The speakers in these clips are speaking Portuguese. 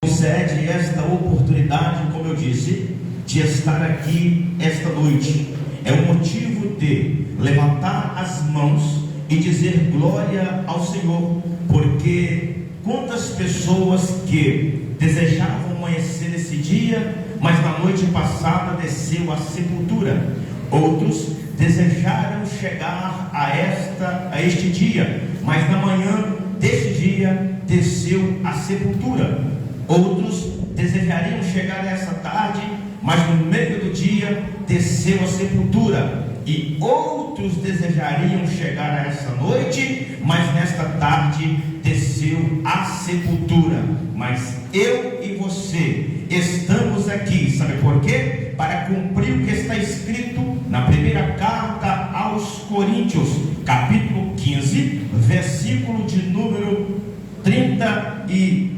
concede esta oportunidade, como eu disse, de estar aqui esta noite. É o motivo de levantar as mãos e dizer glória ao Senhor, porque quantas pessoas que desejavam amanhecer nesse dia, mas na noite passada desceu a sepultura. Outros desejaram chegar a este dia, mas na manhã deste dia desceu a sepultura. Outros desejariam chegar essa tarde, mas no meio do dia desceu a sepultura. E outros desejariam chegar a essa noite, mas nesta tarde desceu a sepultura. Mas eu e você estamos aqui, sabe por quê? Para cumprir o que está escrito na primeira carta aos Coríntios, capítulo 15, versículo de número 30 e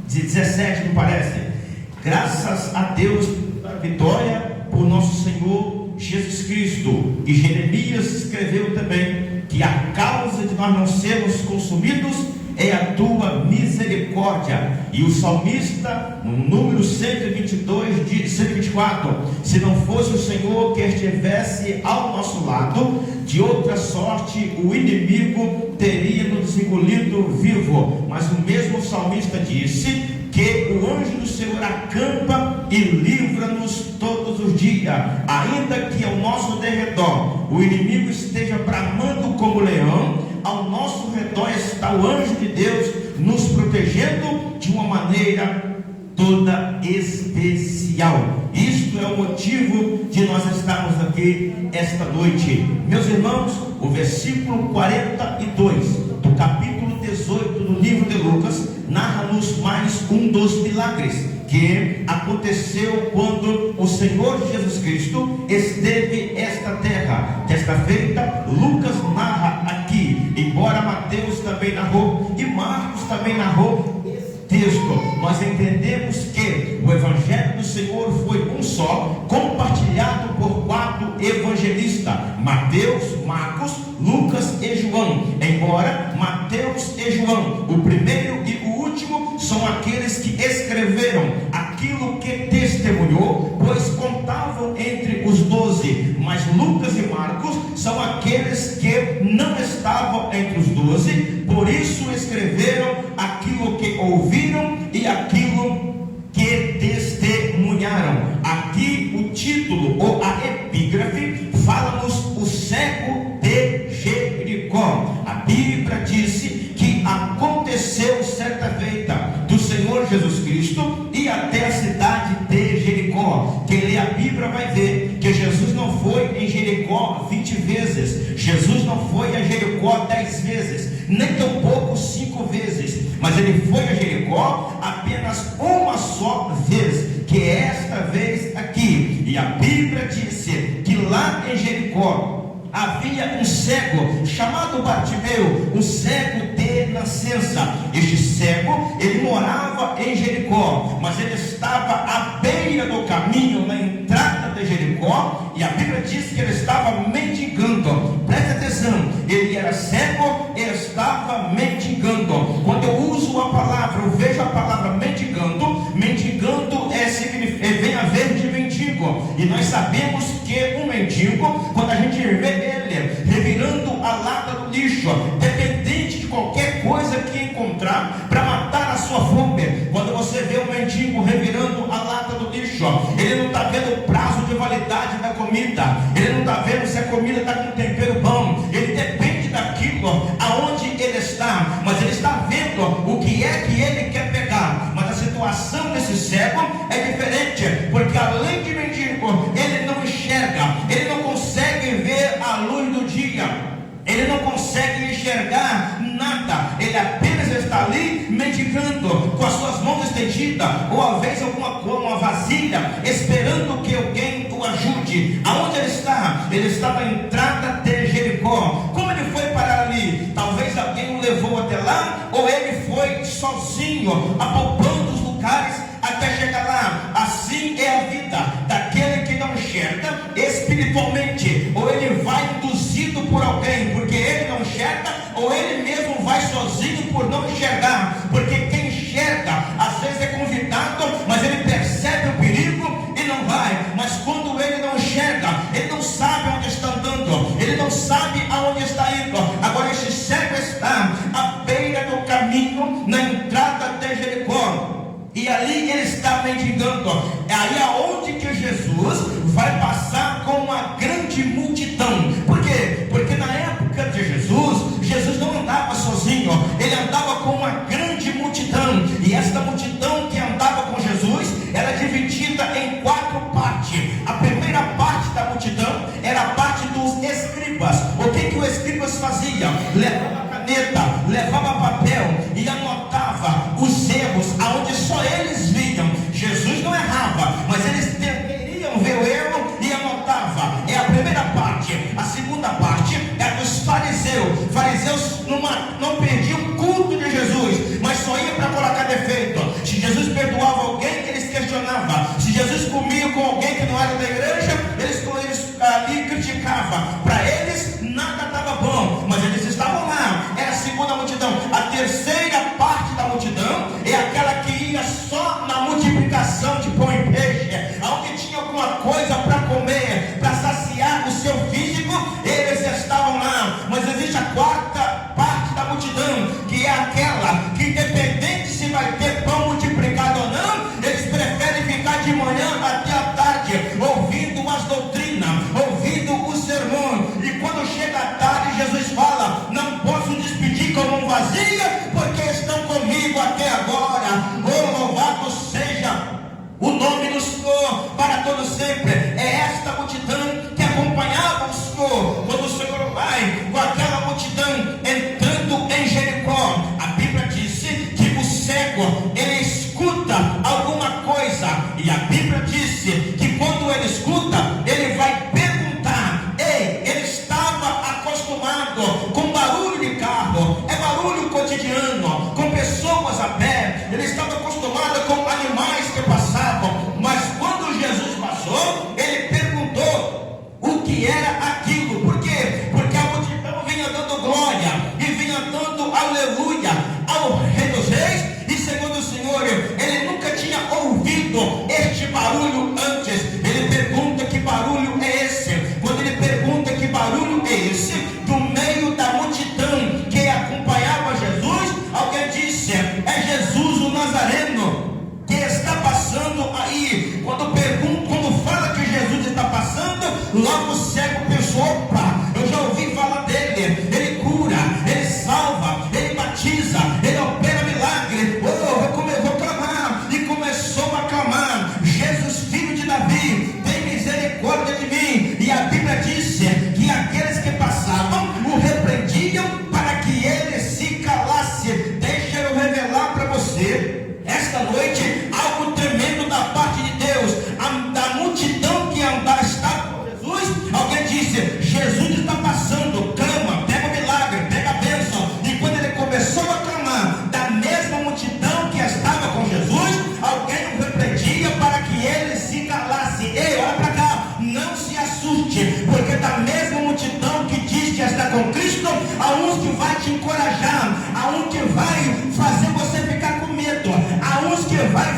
17, me parece. Graças a Deus pela vitória por nosso Senhor Jesus Cristo. E Jeremias escreveu também que a causa de nós não sermos consumidos é a tua misericórdia. E o salmista, no número 124, se não fosse o Senhor que estivesse ao nosso lado, de outra sorte o inimigo teria nos engolido vivo. Mas o mesmo salmista disse que o anjo do Senhor acampa e livra-nos todos os dias, ainda que ao nosso derredor o inimigo esteja bramando como leão, ao nosso redor está o anjo de Deus nos protegendo de uma maneira toda especial. Isto é o motivo de nós estarmos aqui esta noite. Meus irmãos, o versículo 42 do capítulo 18 do livro de Lucas narra-nos mais um dos milagres que aconteceu quando o Senhor Jesus Cristo esteve esta terra. Desta feita, Lucas narra aqui, embora Mateus também narrou e Marcos também narrou esse texto. Nós entendemos que o Evangelho do Senhor foi um só, compartilhado por 4 evangelistas: Mateus, Marcos, Lucas e João. Embora Mateus e João, o primeiro e o último, são aqueles que escreveram aquilo que testemunhou, pois contavam entre os 12. Mas Lucas e Marcos são aqueles que não estavam entre os 12, por isso escreveram aquilo que ouviram e aquilo que testemunharam. Aqui o título ou a epígrafe fala-nos o cego de Jericó. A Bíblia disse que aconteceu certa feita do Senhor Jesus Cristo e até a cidade de Jericó. Quem lê a Bíblia vai ver que Jesus não foi em Jericó 20 vezes, Jesus não foi a Jericó 10 vezes, nem tampouco 5 vezes, mas ele foi a Jericó apenas uma só vez, que é esta vez aqui. E a Bíblia disse que lá em Jericó havia um cego chamado Bartimeu, um cego de nascença. Este cego, ele morava em Jericó, mas ele estava à beira do caminho, na entrada de Jericó, e a Bíblia diz que ele estava mendigando. Preste atenção, ele era cego e estava mendigando. Quando eu uso a palavra, eu vejo a palavra mendigando, mendigando vem a ver de mendigo, e nós sabemos que um mendigo, quando a gente vê ele revirando a lata do lixo, dependente de qualquer coisa que encontrar para matar a sua fome. Quando você vê um mendigo revirando a lata do lixo, ele não está vendo o prazo de validade da comida, ele não está vendo se a comida está com tempero bom, ele depende daquilo aonde ele está, mas ele está vendo o que é que ele quer pegar. Mas a situação desse cego é diferente, porque além de mendigo, ele não enxerga, ele não consegue ver a luz do dia, ele não consegue enxergar nada, ele apenas está ali mendigando, com as suas mãos estendidas, ou às vezes uma vasilha, esperando que alguém o ajude. Aonde ele está? Ele está na entrada de Jericó. Como ele foi parar ali? Talvez alguém o levou até lá, ou ele foi sozinho, apalpando os lugares até chegar lá. Assim é a vida daquele que não enxerga espiritualmente, ou ele vai induzido por alguém, porque ele não enxerga, ou ele mesmo vai sozinho por não enxergar, porque quem enxerga às vezes é convidado E ali ele está mendigando. É aí aonde que Jesus vai passar com uma grande multidão. Por quê? Porque na época de Jesus não andava sozinho, ele andava com uma grande multidão. E esta multidão que andava com Jesus era dividida em 4 partes. A primeira parte da multidão era a parte dos escribas. O que o escribas fazia? Levava caneta, levava papel e anotava os erros aonde só eles viam. Jesus não errava, mas eles queriam ver o erro e anotava. É a primeira parte. A segunda parte é dos fariseus. Fariseus não perdiam o culto de Jesus, mas só ia para colocar defeito. Se Jesus perdoava alguém, eles questionavam. Se Jesus comia com alguém que não era da igreja, eles ali criticavam. Para eles nada estava bom, mas eles estavam lá. Era a segunda multidão. A terceira parte da multidão é aquela que ia só na multiplicação de pão e peixe, onde tinha alguma coisa para comer, para saciar o seu físico, eles estavam lá. Mas existe a quarta parte da multidão, que é aquela que, independente se vai ter pão multiplicado ou não, eles preferem ficar de manhã até a tarde ouvindo as doutrinas, ouvindo o sermão. E quando chega a tarde, Jesus fala: não posso despedir com mão vazia, porque estão comigo até agora. Oh, louvado seja o nome do Senhor para todo sempre. É esta multidão que acompanhava o Senhor. Quando o Senhor vai com aquela multidão entrando em Jericó, a Bíblia disse que o cego, ele escuta alguma coisa, e a Bíblia disse que quando ele escuta, ele vai perguntar. Ei, ele estava acostumado com barulho de carro, é barulho cotidiano, com pessoas a pé, ele estava acostumado com animais que passavam, mas quando Jesus passou, ele perguntou o que era aquilo. Por quê? Porque a multidão vinha dando glória e vinha dando aleluia ao Rei dos Reis, e segundo o Senhor, ele nunca tinha ouvido este barulho antes. Ele pergunta: que barulho é esse? Quando ele pergunta que barulho é esse, do meio da multidão que acompanhava Jesus, alguém disse: é Jesus o Nazareno que está passando aí. Quando fala que Jesus está passando, logo o cego pensou: opa, eu já ouvi falar dele. Ele cura, ele salva, ele batiza, ele opera milagre. Vou clamar. E começou a clamar: Jesus, filho de Davi, tem misericórdia de mim. E a Bíblia disse que aqueles que passavam o repreendiam para que ele se calasse. Deixa eu revelar para você esta noite algo tremendo da parte de Deus. Da multidão que estava com Jesus, alguém disse: Jesus está passando, clama, pega o milagre, pega a bênção. E quando ele começou a clamar, da mesma multidão que estava com Jesus, alguém o repreendia para que ele se calasse. Ei, olha para cá, não se assuste, porque da mesma multidão que diz que está com Cristo, há uns que vai te encorajar, há um que vai fazer você ficar com medo, há uns que vai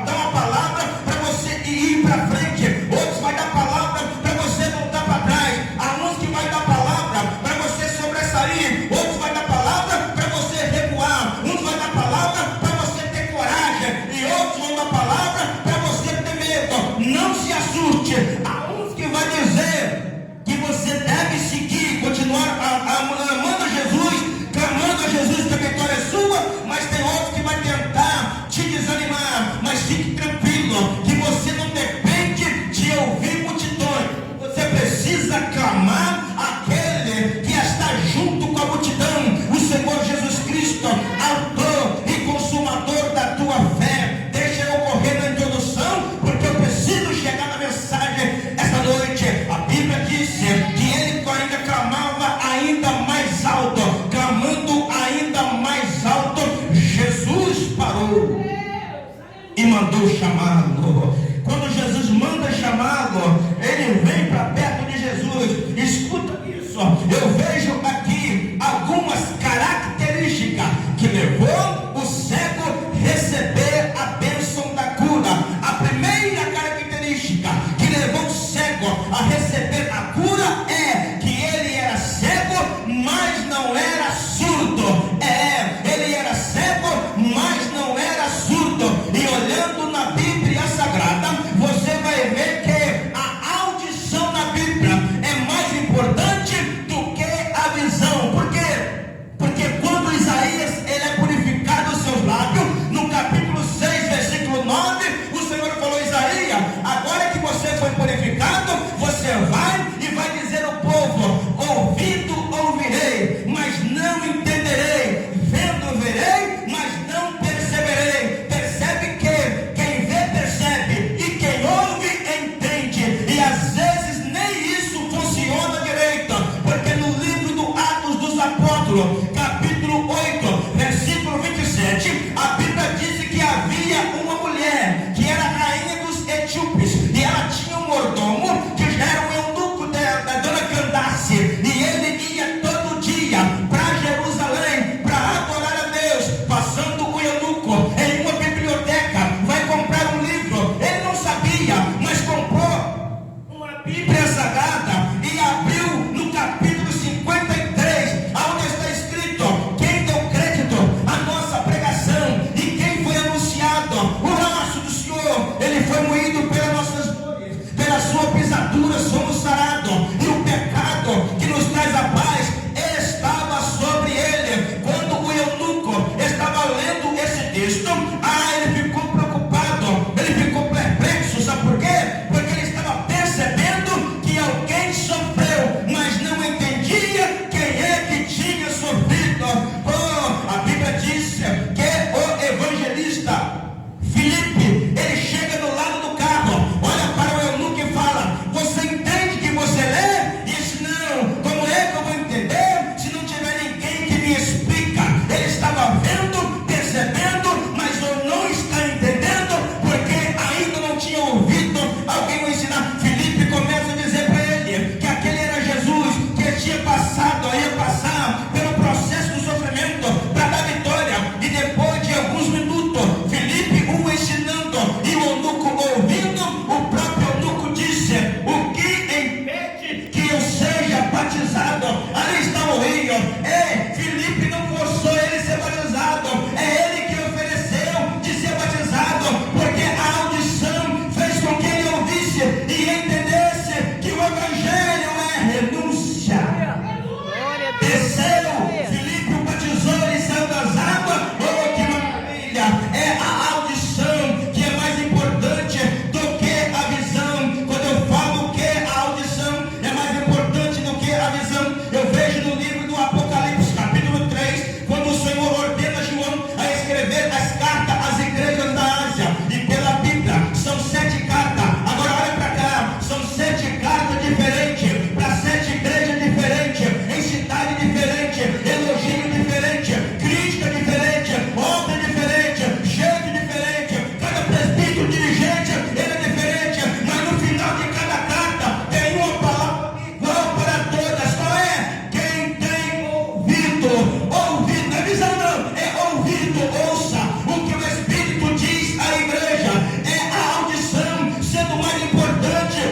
dar uma palavra para você ir para frente, outros vai dar palavra para você voltar para trás, há uns que vai dar palavra para você sobressair, outros vai dar palavra para você recuar, uns vai dar palavra para você ter coragem, e outros vão dar palavra para você ter medo. Não se assuste. Há uns que vai dizer que você deve seguir, continuar amando Jesus, clamando a Jesus que a vitória é sua, mas tem outros que vai tentar te desanimar. Mas fique tranquilo, que você não depende de ouvir multidões, você precisa clamar aquele que está junto com a multidão, o Senhor Jesus Cristo, autor e consumador da tua fé. Deixa eu correr na introdução, porque eu preciso chegar na mensagem esta noite. A Bíblia disse que ele ainda clamava ainda mais alto, clamando ainda mais alto, Jesus parou e mandou chamá-lo. Quando Jesus manda chamá-lo, ele vem para perto de Jesus. Escuta isso, eu vejo aqui algumas características que levou o cego a receber a bênção da cura. A primeira característica que levou o cego a receber a cura é que ele era cego, mas não era surdo. Ele era cego, mas não era surdo. E foi moído pelas nossas dores, pela sua pisadura somos sarados, e o pecado que nos traz a paz estava sobre ele. Quando o eunuco estava lendo esse texto, ele ficou preocupado, ele ficou perplexo. Sabe por quê? Porque ele estava percebendo que alguém sofreu, mas não entendia quem é que tinha sofrido. A Bíblia diz que o evangelista Filipe, ele chega do lado do carro, olha para o eunuco e fala: você entende que você lê? E diz: não, como é que eu vou entender se não tiver ninguém que me explica? Ele estava vendo, percebendo, mas não está entendendo, porque ainda não tinha ouvido alguém o ensinar. Filipe começa a dizer para ele que aquele era Jesus, que ele tinha passado, ia passar pelo processo do sofrimento para dar vitória. E depois de alguns minutos, Filipe o ensinando e o eunuco ouvindo, o próprio eunuco disse: o que impede que eu seja batizado? Ali está o rio. Filipe não forçou ele a ser batizado, é ele que ofereceu de ser batizado, porque a audição fez com que ele ouvisse e entendesse que o evangelho é renúncia. Desceu, Filipe o batizou e saiu das águas. Oh, que maravilha! É a audição que é mais importante do que a visão. Quando eu falo que a audição é mais importante do que a visão, eu vejo no livro do Apocalipse, capítulo 3, quando o Senhor ordena João a escrever as cartas às igrejas da Ásia. E pela Bíblia, são 7 cartas. Agora olha para cá, são 7 cartas diferentes, para 7 igrejas diferentes, em cidade diferente, elogio diferente, crítica diferente, obra diferente, jeito diferente, cada presbítero dirigente, ele é diferente, mas no final de cada carta tem uma palavra igual para todas. Qual é? Quem tem ouvido, ouvido, não é visão não, é ouvido, ouça o que o Espírito diz à igreja. É a audição sendo mais importante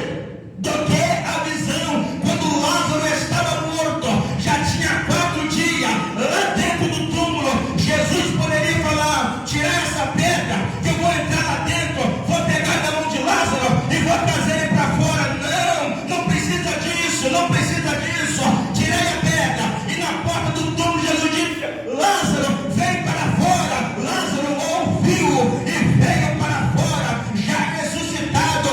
do que a visão. Quando Lázaro estava morto, já tinha 4 dias lá dentro do túmulo, Jesus poderia falar: tirar essa pedra, que eu vou entrar lá dentro, vou pegar da mão de Lázaro e vou trazer ele para fora. Não precisa disso, não precisa disso. Tirei a pedra e na porta do túmulo Jesus disse: Lázaro, vem para fora. Lázaro ouviu e veio para fora, já ressuscitado.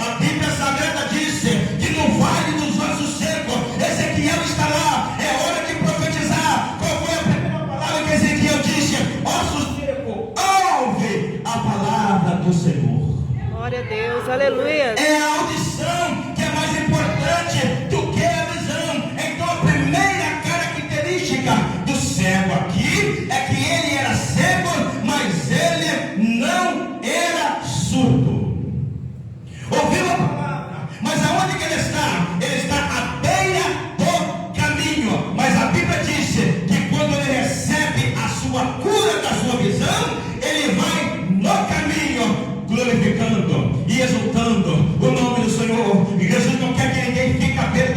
A Bíblia Sagrada disse que no vale dos ossos secos, Ezequiel está lá, é hora de profetizar. Qual foi a primeira palavra que Ezequiel disse? Ossos secos, ouve a palavra do Senhor. Glória a Deus, aleluia. É a audição que é mais importante do que a visão. Então a primeira característica do cego aqui é que ele era cego, mas ele não era surdo. Ouviu a palavra, mas aonde que ele está? Ele está à beira do caminho. Mas a Bíblia diz que quando ele recebe a sua cura da sua visão, ele vai no caminho glorificando e exultando o nome do Senhor. E Jesus não quer que ninguém fique à beira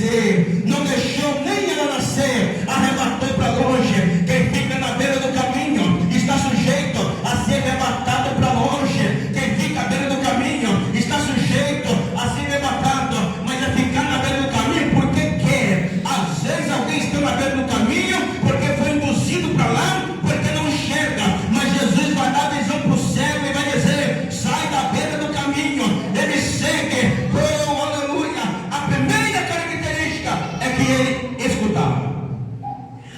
envelhecer, não deixou nem ela nascer, arrebatou para longe. Quem fica na beira do caminho está sujeito a ser arrebatado para longe. Quem fica à beira do caminho está sujeito a ser arrebatado, mas é ficar na beira do caminho porque quer. Às vezes alguém está na beira do caminho porque foi induzido para lá, porque não enxerga, mas Jesus vai dar visão para o cego e vai dizer: sai da beira do caminho. Ele segue. Oh, aleluia. A primeira característica é que ele escutava.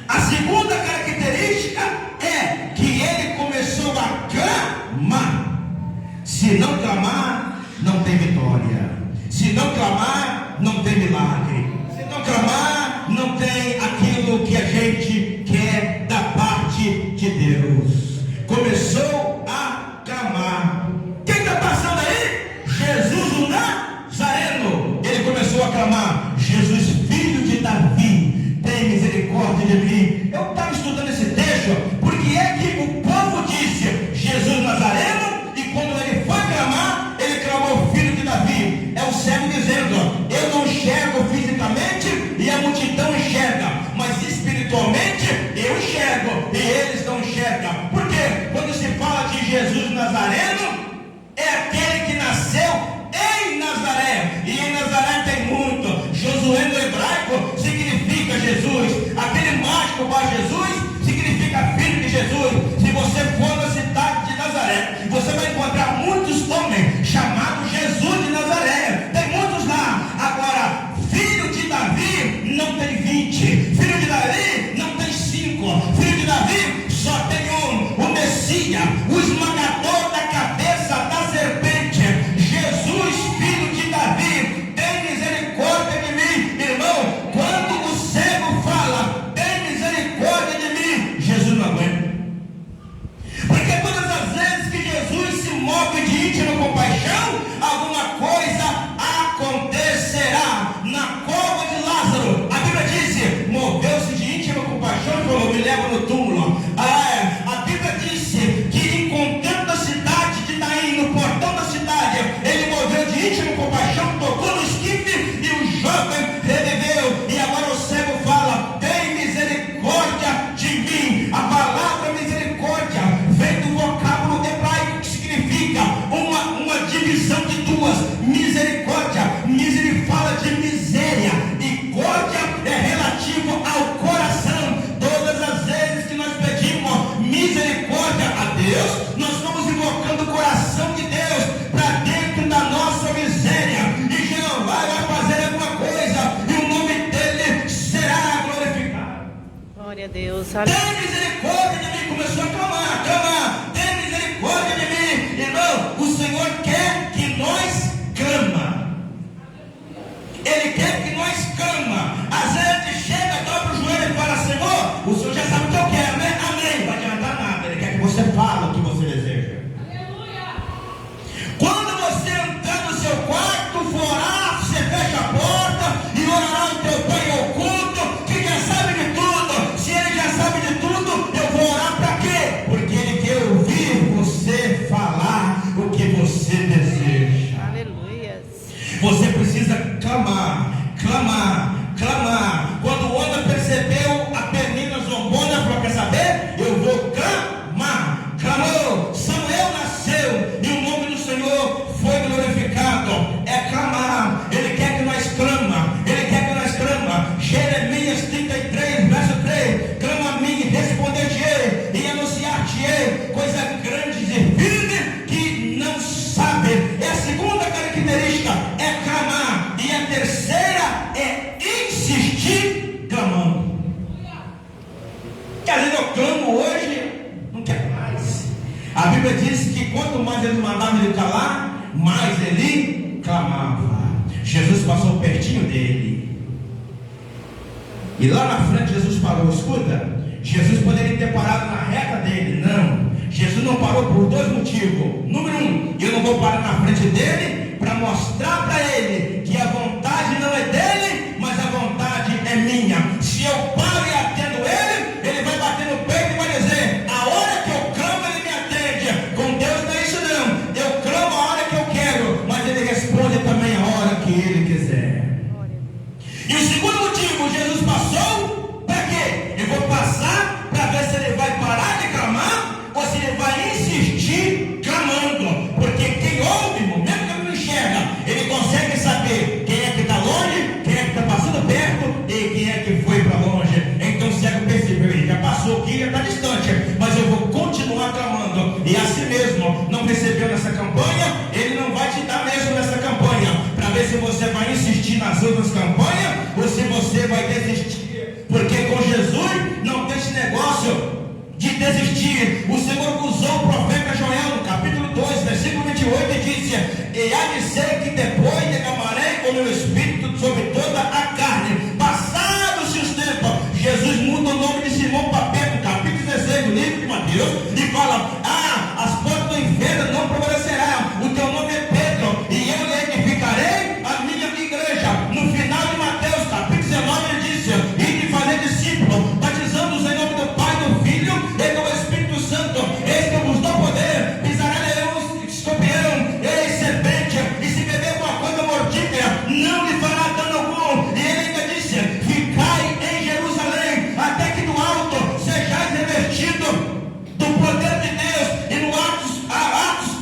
A segunda característica é que ele começou a clamar. Se não clamar, não tem vitória. Se não clamar, não tem milagre. Se não clamar, não tem aquilo que a gente quer da parte de Deus. Começou a clamar. Quem está passando aí? Jesus o Nazareno. Ele começou a clamar: Jesus, filho de Davi, tem misericórdia de mim. Eu estava estudando esse texto porque é que o povo disse Jesus Nazareno, e quando ele foi clamar, ele clamou filho de Davi. É o cego dizendo: eu não enxergo fisicamente e a multidão enxerga, mas espiritualmente eu enxergo e eles não enxergam. Porque quando se fala de Jesus Nazareno, é aquele que nasceu em Nazaré, e em Nazaré tem muito. Josué no hebraico significa Jesus. Aquele mágico Bar Jesus significa filho de Jesus. Se você for na cidade de Nazaré, você vai encontrar muitos homens chamados Jesus de Nazaré. Tem muitos lá. Agora, filho de Davi não tem 20, filho de Davi não tem 5, filho de Davi só tem um, o Messias, o esmagador da cabeça da serpente. Jesus, filho de Davi, tem misericórdia de mim. Irmão, quando o cego fala, tem misericórdia de mim, Jesus não aguenta. Porque todas as vezes que Jesus se move de íntima compaixão, alguma coisa acontecerá. Na cova de Lázaro, a Bíblia diz: moveu-se de íntima compaixão e falou: me leva no túmulo. A Bíblia disse que encontrando a cidade de Naim, no portão da cidade, ele moveu de íntima compaixão, tocou no esquife e o jovem reviveu. E agora o cego fala: tem misericórdia de mim. A palavra misericórdia vem do vocábulo hebraico que significa uma divisão de duas. Misericórdia, fala de miséria, e córdia é relativo ao coração. Todas as vezes que nós pedimos misericórdia a Deus, nós estamos invocando o coração de Deus para dentro da nossa miséria, e Jeová vai fazer alguma coisa e o nome dele será glorificado. Glória a Deus. Tem misericórdia de mim. Começou a clamar. Tem misericórdia de mim. Irmão, o Senhor quer que nós clama. Ele quer que nós clama. Às vezes chega, dobra o joelho e fala: Senhor, o Senhor já sabe o que eu quero, né? Amém. Não vai adiantar nada. Ele quer que você fale o que você deseja. Aleluia. Quando você entrar no seu quarto, for orar, você fecha a porta e orará o teu Pai oculto, que já sabe de tudo. Se ele já sabe de tudo, eu vou orar para quê? Porque ele quer ouvir você falar o que você deseja. Aleluia. Você precisa clamar. Quando o homem percebeu a penina zombona, falou: quer saber? Eu vou clamar. Clamou. Samuel nasceu e o nome do Senhor foi glorificado. É clamar. Ele quer que nós clama. Jeremias 33, verso 3: clama a mim, responder-te-ei e anunciar-te-ei coisa grande e firme que não sabe. É a segunda característica, é clamar. E a terceira é insistir clamando. Que às vezes eu clamo hoje, não quero mais. A Bíblia diz que quanto mais ele mandava ele calar, mais ele clamava. Jesus passou pertinho dele. E lá na frente Jesus parou. Escuta, Jesus poderia ter parado na reta dele. Não, Jesus não parou por 2 motivos. Número 1, eu não vou parar na frente dele para mostrar para ele que a vontade não é dele, mas a vontade é minha. Se eu paro e atendo ele, ele vai bater no peito e vai dizer: a hora que eu clamo ele me atende. Com Deus não é isso não. Eu clamo a hora que eu quero, mas ele responde também a hora que ele quiser. E o segundo outras campanhas, ou se você vai desistir. Porque com Jesus não tem esse negócio de desistir. O Senhor usou o profeta Joel no capítulo 2, versículo 28, e disse: e há de ser que depois derramarei o meu espírito sobre toda a carne. Passados os tempos, Jesus muda o nome de Simão para Pedro, capítulo 16 do livro de Mateus, e fala: as portas do inferno não prevalecerão, o teu nome é Pedro, e eu lhe edificarei a minha igreja. No final de Mateus, capítulo 19, ele disse: e de fazer discípulos, batizando-os em nome do Pai, do Filho e do Espírito Santo. Eis que eu vos dou poder, pisará leão, escorpião e serpente, e se beber alguma coisa mortífera, não lhe fará dano algum. E ele ainda disse: ficai em Jerusalém, até que do alto sejais revestido do poder de Deus. E no Atos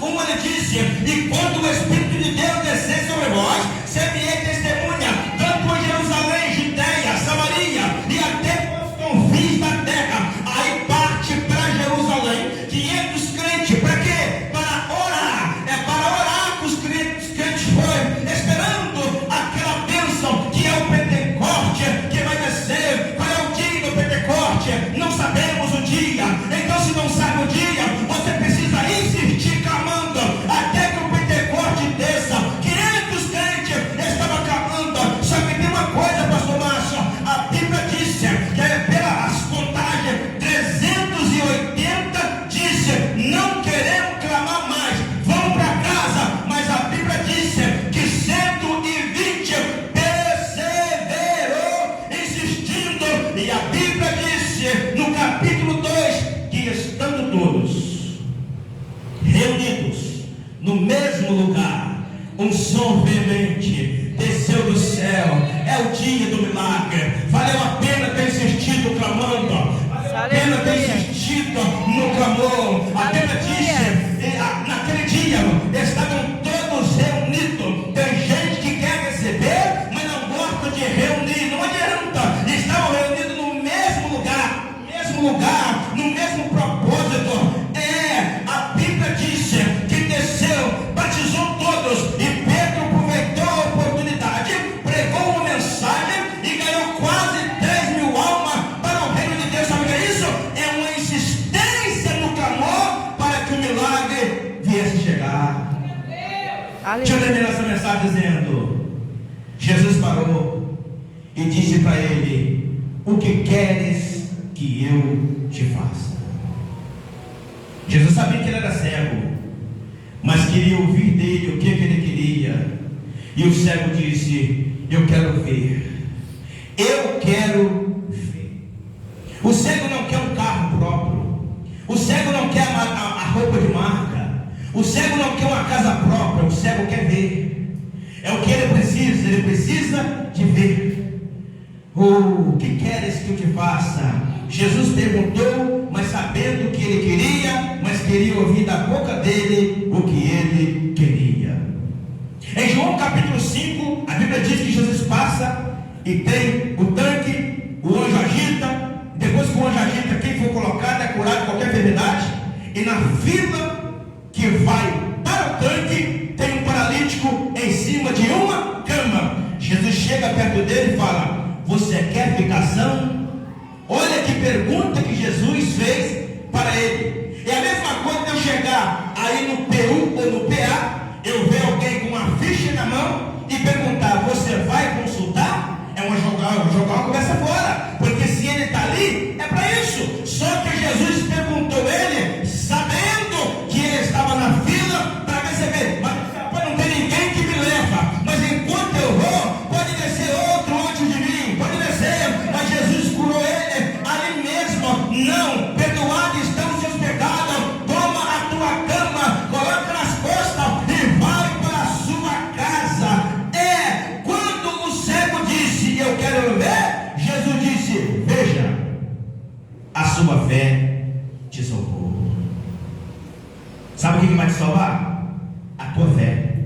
1 ele disse: e quando o Espírito de Deus descer sobre vós, ser-me-ei testemunha, tanto em Jerusalém, Judeia, Samaria e até os confins da terra. Aí parte para Jerusalém 500 crentes. Para quê? Para orar. É para orar que os crentes foram esperando aquela bênção que é o Pentecoste, que vai descer. Qual é o dia do Pentecoste? Não sabemos o dia. Então, se não sabe o dia, você precisa insistir clamando até que o Pentecoste desça. 500 crentes estavam clamando. Só que tem uma coisa, pastor Márcio: a Bíblia disse que pelas contagens 380 disse: não queremos clamar mais, vamos para casa. Mas a Bíblia disse que 120 perseverou insistindo. E a Bíblia disse no capítulo 2 que estando todos reunidos no mesmo lugar, um som veemente desceu do céu. É o dia do milagre. Valeu a pena ter insistido clamando. Valeu a pena ter insistido no clamor. A Bíblia diz: naquele dia estavam todos reunidos. Tem gente que quer receber, mas não gosta de reunir. Não adianta. Estavam reunidos no mesmo lugar, no mesmo propósito. A Bíblia diz que desceu, batizou todos, e Pedro aproveitou a oportunidade, pregou uma mensagem e ganhou quase 3.000 almas para o reino de Deus. Sabe o que é isso? É uma insistência no clamor para que o milagre viesse chegar. Deixa eu terminar essa mensagem dizendo: Jesus parou e disse para ele: o que queres que eu te faça? Jesus sabia que ele era cego, mas queria ouvir dele o que ele queria. E o cego disse: eu quero ver. Eu quero ver. O cego não quer um carro próprio. O cego não quer a roupa de marca. O cego não quer uma casa própria. O cego quer ver. É o que ele precisa. Ele precisa de ver. O que queres que eu te faça? Jesus perguntou, mas sabendo que ele queria, mas queria ouvir da boca dele o que ele queria. Em João capítulo 5, a Bíblia diz que Jesus passa e tem o tanque, o anjo agita. Depois que o anjo agita, quem for colocado é curado de qualquer enfermidade. E na fila que vai para o tanque, tem um paralítico em cima de uma cama. Jesus chega perto dele e fala: você quer ficar são? Olha que pergunta que Jesus fez para ele. É a mesma coisa de eu chegar aí no PU ou no PA, eu ver alguém com uma ficha na mão e perguntar: você vai consultar? É jogar uma conversa fora, porque se ele está ali, é para isso. Só que Jesus perguntou ele, sabendo que ele estava na fila para receber. Mas não tem ninguém que me leva, mas enquanto eu vou, pode descer outro antes de mim, pode descer. Mas Jesus curou ele ali mesmo. Não, perdoado estão os seus pecados. Toma a tua cama, coloca nas costas e vai para a sua casa. Quando o cego disse: eu quero ver, Jesus disse: veja, a sua fé te salvou. Sabe o que vai te salvar? A tua fé.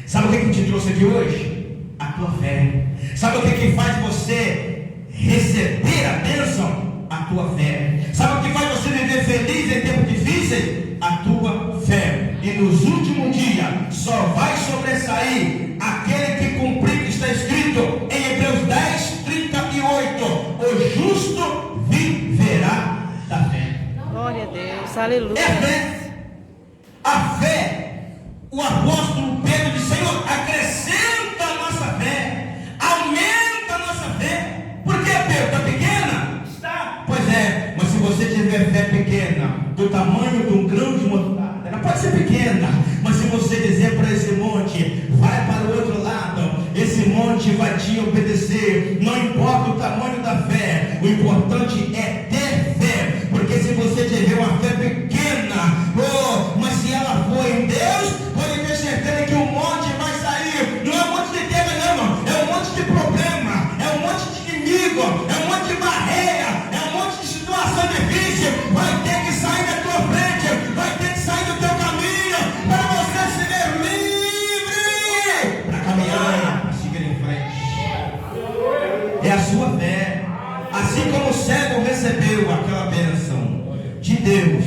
Sabe o que te trouxe aqui hoje? A tua fé. Sabe o que faz você receber a bênção? A tua fé. Sabe o que faz você viver feliz em tempos difíceis? A tua fé. E nos últimos dias só vai sobressair aquele que cumprir o que está escrito: o justo viverá da fé. Glória a Deus. Aleluia. É fé. A fé, o apóstolo Pedro diz: Senhor, acrescenta a nossa fé, aumenta a nossa fé. Por que, Pedro? Está pequena? Está. Pois é, mas se você tiver fé pequena, do tamanho de um grão de mostarda, ela pode ser pequena, mas se você dizer para esse monte, vai para o outro lado, esse monte vai te obedecer. Não importa o tamanho da fé, o importante é ter fé, porque se você tiver uma fé pequena, mas se ela for em Deus, pode ter certeza que o monte vai sair. Não é um monte de terra, não, é um monte de problema, é um monte de inimigo, é um monte de barreira, é um monte de situação difícil. Vai ter que sair da tua frente, vai ter que sair do teu caminho, para você se ver livre, para caminhar, para seguir em frente. É a sua fé. Assim como o cego recebeu aquela bênção de Deus,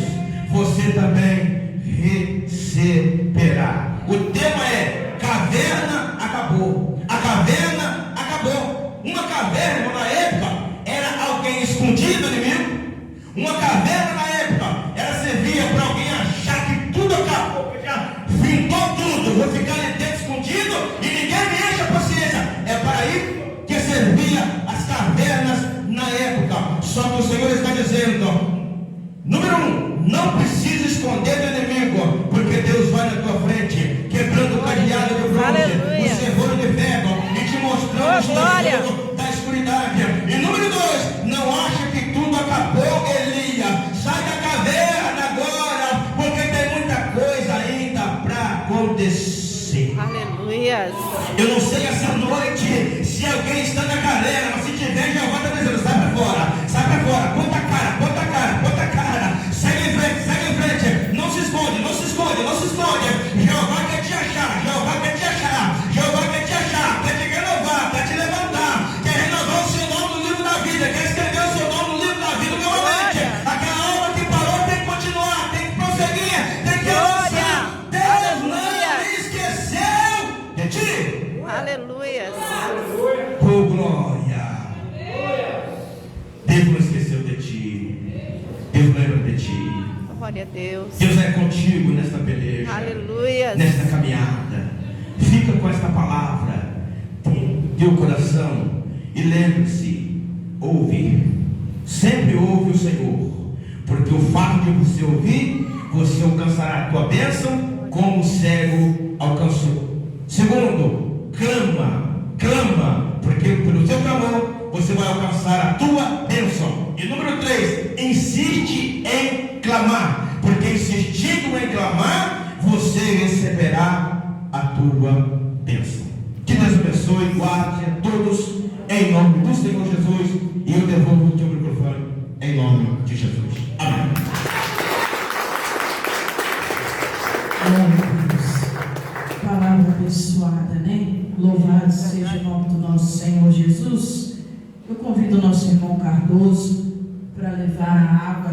você também receberá. O tema é: caverna acabou. A caverna acabou. Uma caverna na época era alguém escondido, inimigo. Uma caverna na época ela servia para alguém achar que tudo acabou, que já pintou tudo, vou ficar ali dentro escondido e ninguém me enche a paciência. É para isso que servia as cavernas na época. Só que o Senhor está dizendo: número 1, não precisa esconder do inimigo, porque Deus vai na tua frente, quebrando o cadeado de bronze, o serrouro de ferro, e te mostrando o fogo da escuridade. E número 2, não acha que tudo acabou, Elias. Sai da caverna agora, porque tem muita coisa ainda para acontecer. Aleluia. Eu não sei essa noite se alguém está na galera, mas se tiver, já vai estar dizendo: sai para fora, bota a cara, bota a cara, bota a cara, segue em frente, não se esconde, não se esconde, não se esconde. Jeová quer te achar, Jeová quer te achar, Jeová quer te achar, quer te renovar, quer te levantar, quer renovar o seu nome no livro da vida, quer escrever o seu nome no livro da vida novamente. Aquela obra que parou tem que continuar, tem que prosseguir, tem que avançar. Deus não me esqueceu de ti. Aleluia. Oh, glória. Deus não esqueceu de ti. Deus lembra de ti. Glória a Deus. Deus é contigo nesta peleja. Aleluia. Nesta caminhada. Fica com esta palavra em teu coração. E lembre-se: ouve. Sempre ouve o Senhor. Porque o fato de você ouvir, você alcançará a tua bênção, como o cego alcançou. Segundo, clama, porque pelo seu clamor você vai alcançar a tua bênção. E número 3, insiste em clamar, porque insistindo em clamar, você receberá a tua bênção. Que Deus abençoe, guarde a todos, em nome do Senhor Jesus. E eu devolvo o teu microfone em nome de Jesus. Amém. Glória a Deus. Palavra abençoada, né? Louvado seja o nome do nosso Senhor Jesus. Eu convido o nosso irmão Cardoso para levar a água.